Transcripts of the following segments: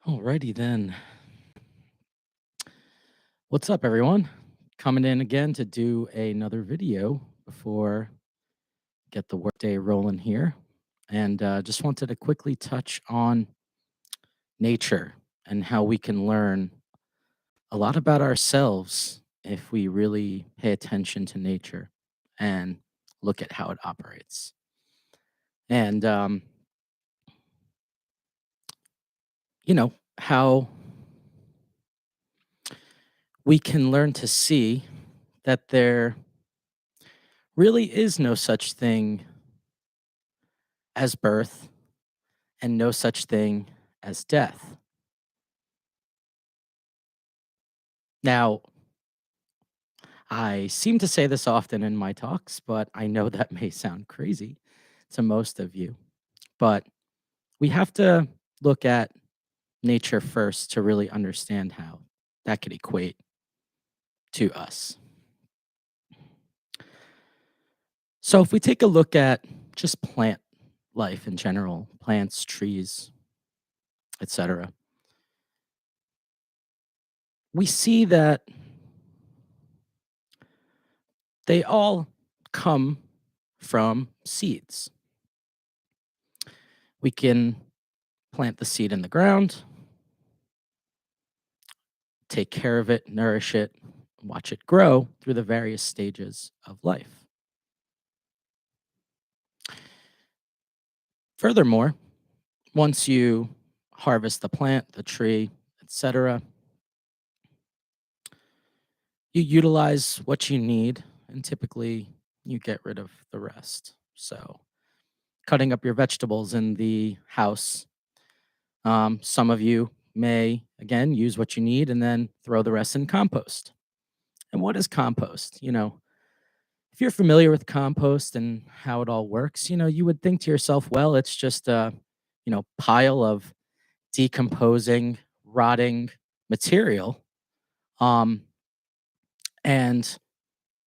Alrighty then. What's up, everyone? Coming in again to do another video before get the workday rolling here, and just wanted to quickly touch on nature and how we can learn a lot about ourselves if we really pay attention to nature and look at how it operates. And how we can learn to see that there really is no such thing as birth and no such thing as death. Now, I seem to say this often in my talks, but I know that may sound crazy to most of you. But we have to look at nature first to really understand how that could equate to us. So, if we take a look at just plant life in general, plants, trees, etc., we see that they all come from seeds. We can plant the seed in the ground, take care of it, nourish it, watch it grow through the various stages of life. Furthermore, once you harvest the plant, the tree, etc., you utilize what you need and typically you get rid of the rest. So, cutting up your vegetables in the house, some of you may again use what you need and then throw the rest in compost. And what is compost? If you're familiar with compost and how it all works, you would think to yourself, well, it's just a, pile of decomposing, rotting material, um, and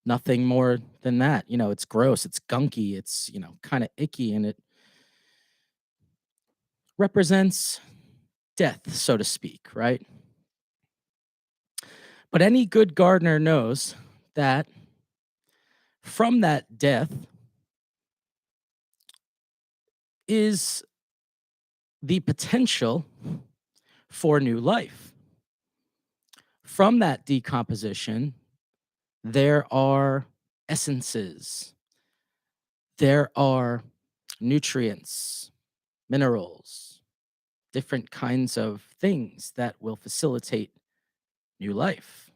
nothing more than that. It's gross, it's gunky, it's, kind of icky, and it represents death, so to speak, right? But any good gardener knows that from that death is the potential for new life. From that decomposition, there are essences, there are nutrients, minerals, different kinds of things that will facilitate new life.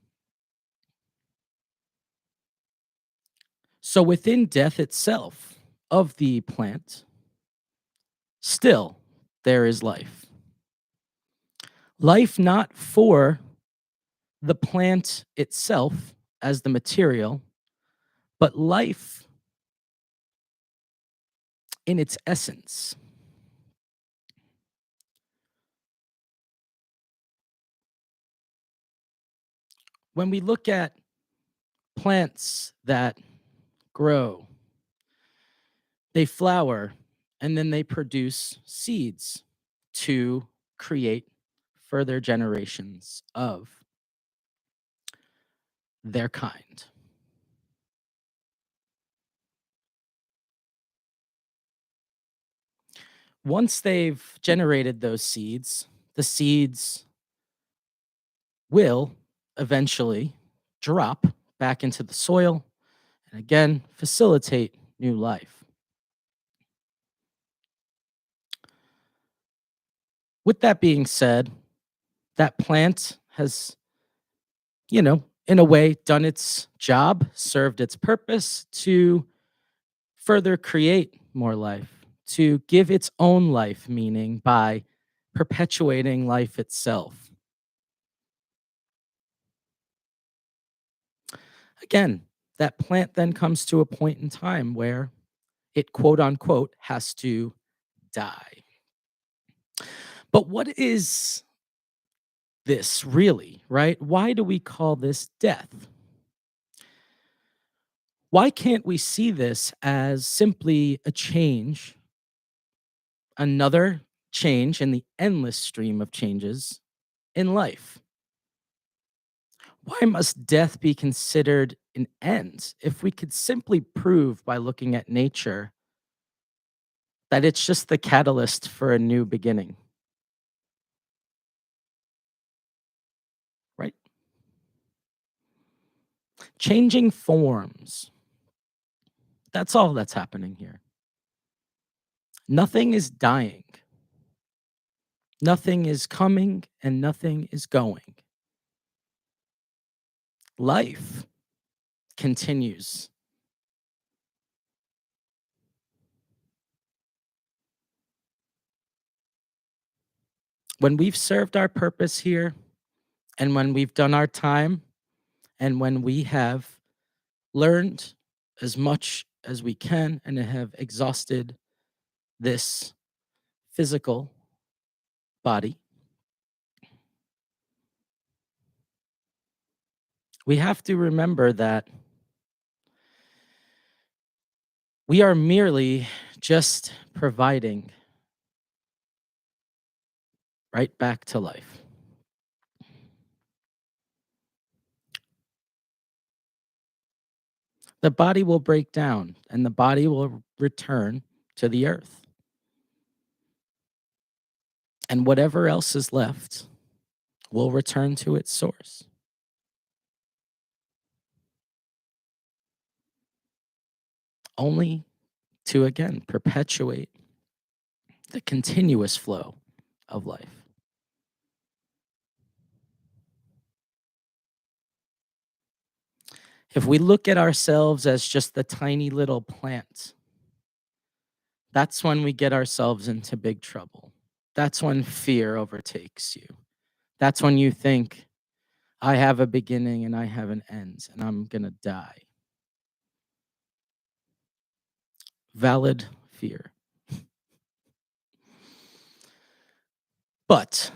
So, within death itself of the plant, still there is life. Life not for the plant itself as the material, but life in its essence. When we look at plants that grow, they flower, and then they produce seeds to create further generations of their kind. Once they've generated those seeds, the seeds will eventually drop back into the soil and again facilitate new life. With that being said, that plant has, in a way, done its job, served its purpose to further create more life, to give its own life meaning by perpetuating life itself. Again, that plant then comes to a point in time where it quote unquote has to die. But what is this really, right? Why do we call this death? Why can't we see this as simply a change, another change in the endless stream of changes in life. Why must death be considered an end if we could simply prove by looking at nature that it's just the catalyst for a new beginning, right? Changing forms. That's all that's happening here. Nothing is dying. Nothing is coming and nothing is going. Life continues. When we've served our purpose here and when we've done our time and when we have learned as much as we can and have exhausted this physical body, we have to remember that we are merely just providing right back to life. The body will break down and the body will return to the earth. And whatever else is left will return to its source. Only to again perpetuate the continuous flow of life. If we look at ourselves as just the tiny little plant, that's when we get ourselves into big trouble. That's when fear overtakes you. That's when you think, I have a beginning and I have an end, and I'm going to die. Valid fear. But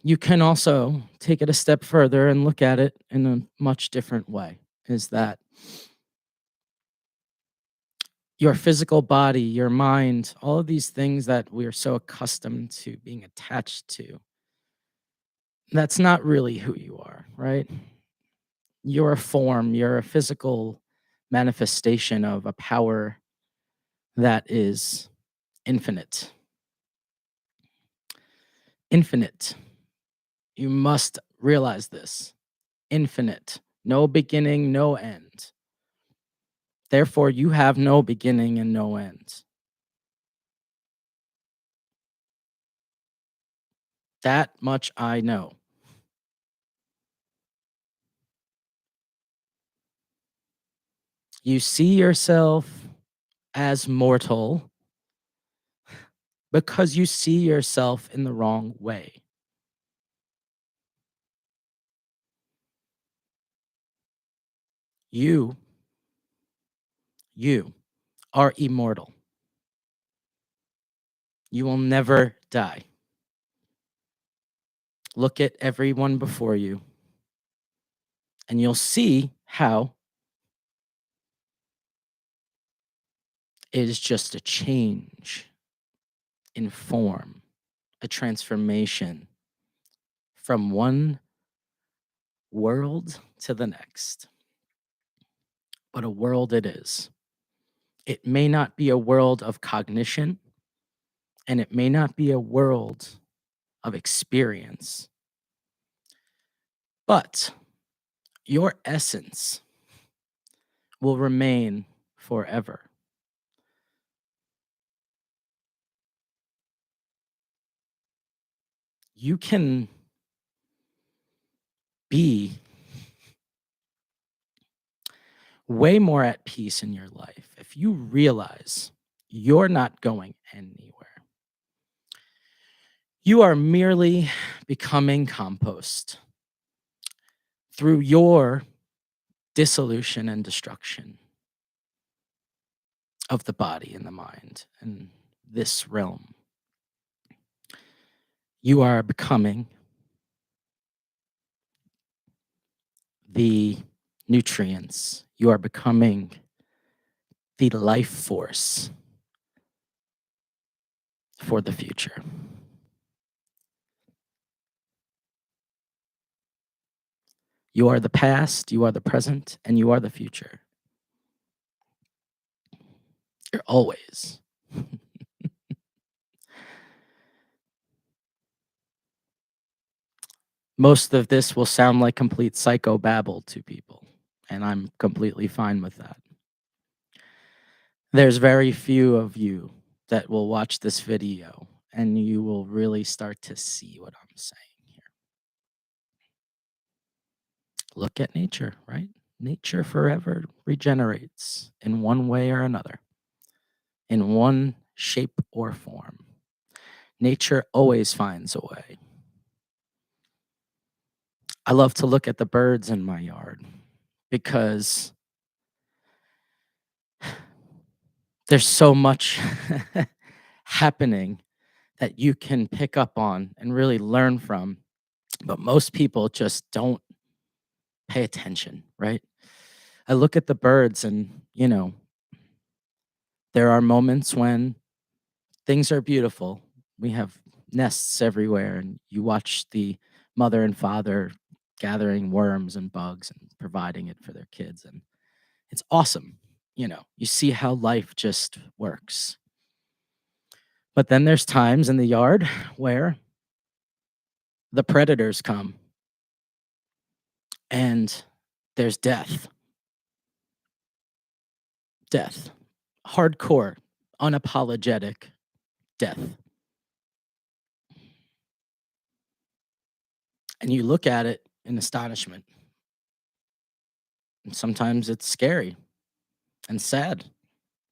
you can also take it a step further and look at it in a much different way, is that your physical body, your mind, all of these things that we are so accustomed to being attached to, that's not really who you are, right? You're a form, you're a physical manifestation of a power that is infinite. Infinite. You must realize this. Infinite. No beginning, no end. Therefore, you have no beginning and no end. That much I know. You see yourself as mortal because you see yourself in the wrong way. You, you are immortal. You will never die. Look at everyone before you, and you'll see how it is just a change in form, a transformation from one world to the next. But a world it is. It may not be a world of cognition, and it may not be a world of experience, but your essence will remain forever. You can be way more at peace in your life if you realize you're not going anywhere. You are merely becoming compost through your dissolution and destruction of the body and the mind and this realm. You are becoming the nutrients. You are becoming the life force for the future. You are the past, you are the present, and you are the future. You're always. Most of this will sound like complete psychobabble to people, and I'm completely fine with that. There's very few of you that will watch this video, and you will really start to see what I'm saying here. Look at nature, right? Nature forever regenerates in one way or another, in one shape or form. Nature always finds a way. I love to look at the birds in my yard because there's so much happening that you can pick up on and really learn from, but most people just don't pay attention, right? I look at the birds and, there are moments when things are beautiful. We have nests everywhere, and you watch the mother and father gathering worms and bugs and providing it for their kids. And it's awesome. You see how life just works. But then there's times in the yard where the predators come and there's death, hardcore, unapologetic death. And you look at it in astonishment. And sometimes it's scary and sad.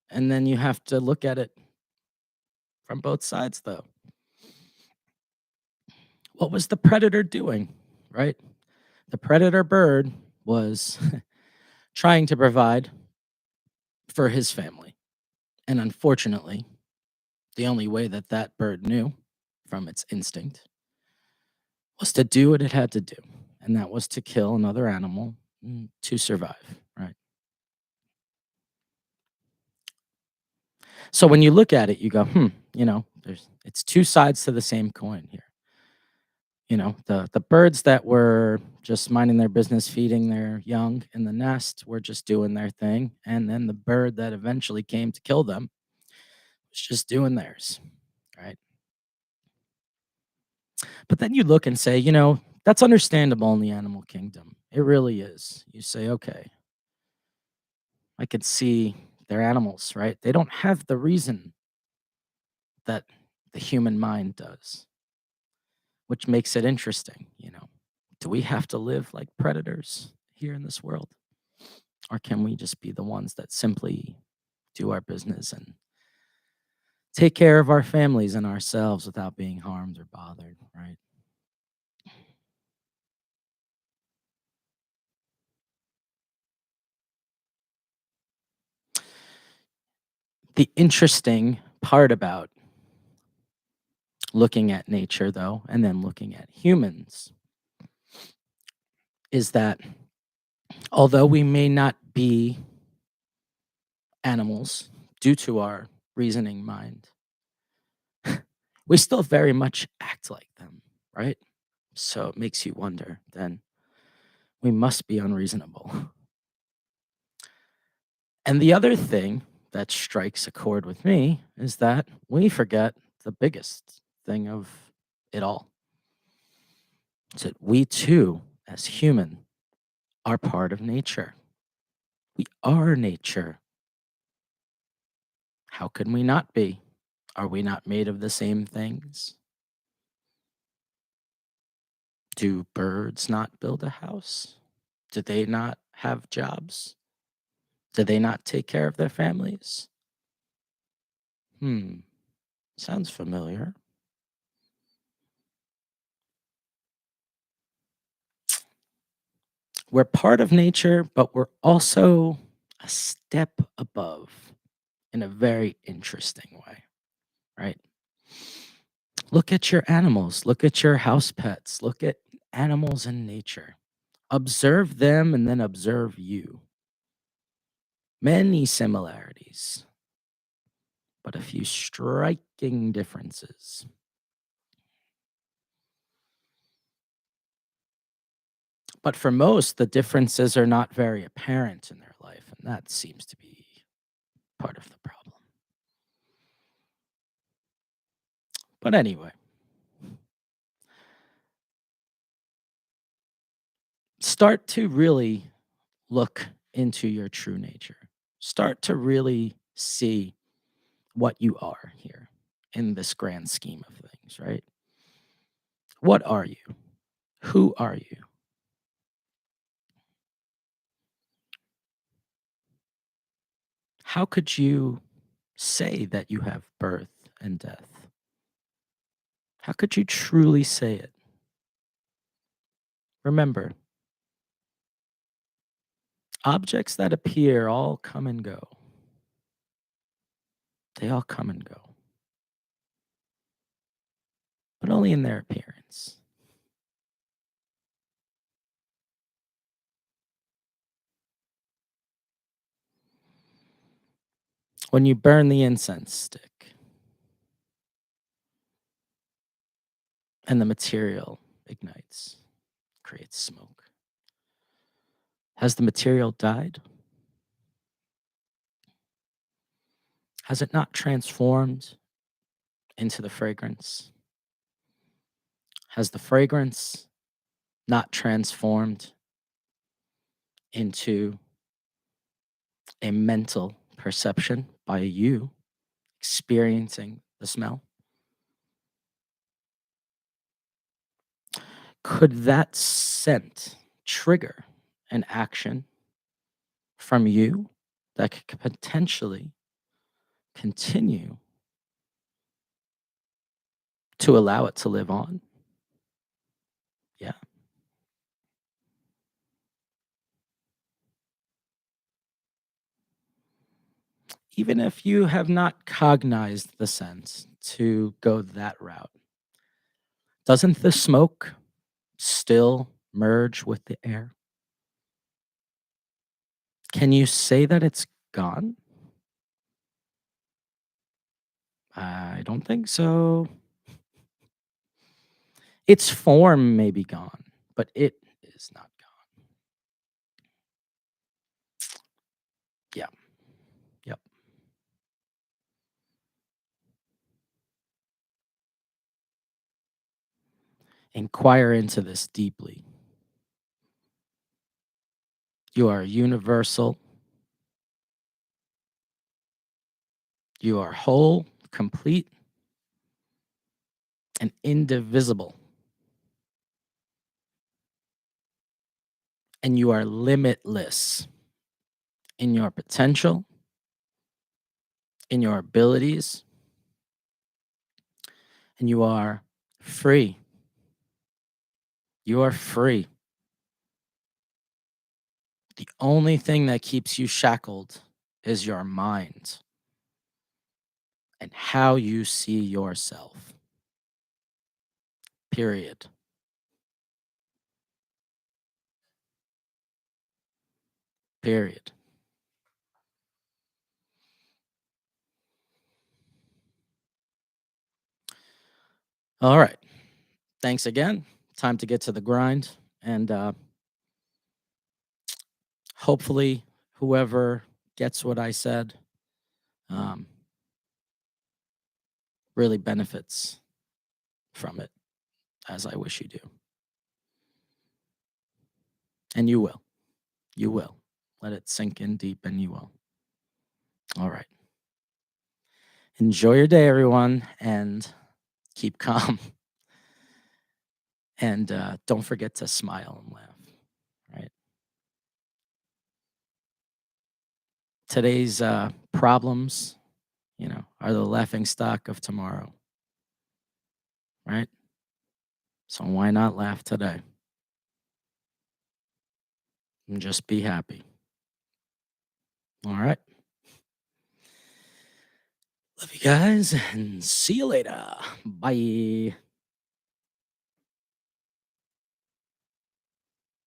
And then you have to look at it from both sides, though. What was the predator doing, right? The predator bird was trying to provide for his family. And unfortunately, the only way that that bird knew from its instinct was to do what it had to do. And that was to kill another animal to survive, right? So when you look at it, you go, it's two sides to the same coin here. The birds that were just minding their business, feeding their young in the nest, were just doing their thing, and then the bird that eventually came to kill them was just doing theirs, right? But then you look and say, that's understandable in the animal kingdom. It really is. You say, okay, I could see they're animals, right? They don't have the reason that the human mind does, which makes it interesting. Do we have to live like predators here in this world? Or can we just be the ones that simply do our business and take care of our families and ourselves without being harmed or bothered, right? The interesting part about looking at nature, though, and then looking at humans is that although we may not be animals due to our reasoning mind, we still very much act like them, right? So it makes you wonder then we must be unreasonable. And the other thing that strikes a chord with me is that we forget the biggest thing of it all. Is that we too, as human, are part of nature. We are nature. How can we not be? Are we not made of the same things? Do birds not build a house? Do they not have jobs? Do they not take care of their families? Hmm, sounds familiar. We're part of nature, but we're also a step above in a very interesting way, right? Look at your animals, look at your house pets, look at animals in nature. Observe them and then observe you. Many similarities, but a few striking differences. But for most, the differences are not very apparent in their life, and that seems to be part of the problem. But anyway, start to really look into your true nature. Start to really see what you are here in this grand scheme of things, right? What are you? Who are you? How could you say that you have birth and death? How could you truly say it? Remember, objects that appear all come and go. They all come and go, but only in their appearance. When you burn the incense stick and the material ignites, creates smoke, has the material died? Has it not transformed into the fragrance? Has the fragrance not transformed into a mental perception by you experiencing the smell? Could that scent trigger an action from you that could potentially continue to allow it to live on? Yeah. Even if you have not cognized the sense to go that route, doesn't the smoke still merge with the air? Can you say that it's gone? I don't think so. Its form may be gone, but it is not gone. Yeah. Yep. Inquire into this deeply. You are universal. You are whole, complete, and indivisible. And you are limitless in your potential, in your abilities, and you are free. You are free. The only thing that keeps you shackled is your mind and how you see yourself. Period. Period. All right. Thanks again. Time to get to the grind. And hopefully, whoever gets what I said um, really benefits from it, as I wish you do. And you will. You will. Let it sink in deep, and you will. All right. Enjoy your day, everyone, and keep calm. And don't forget to smile and laugh. Right. Today's problems, are the laughing stock of tomorrow. Right. So why not laugh today and just be happy? All right. Love you guys and see you later. Bye.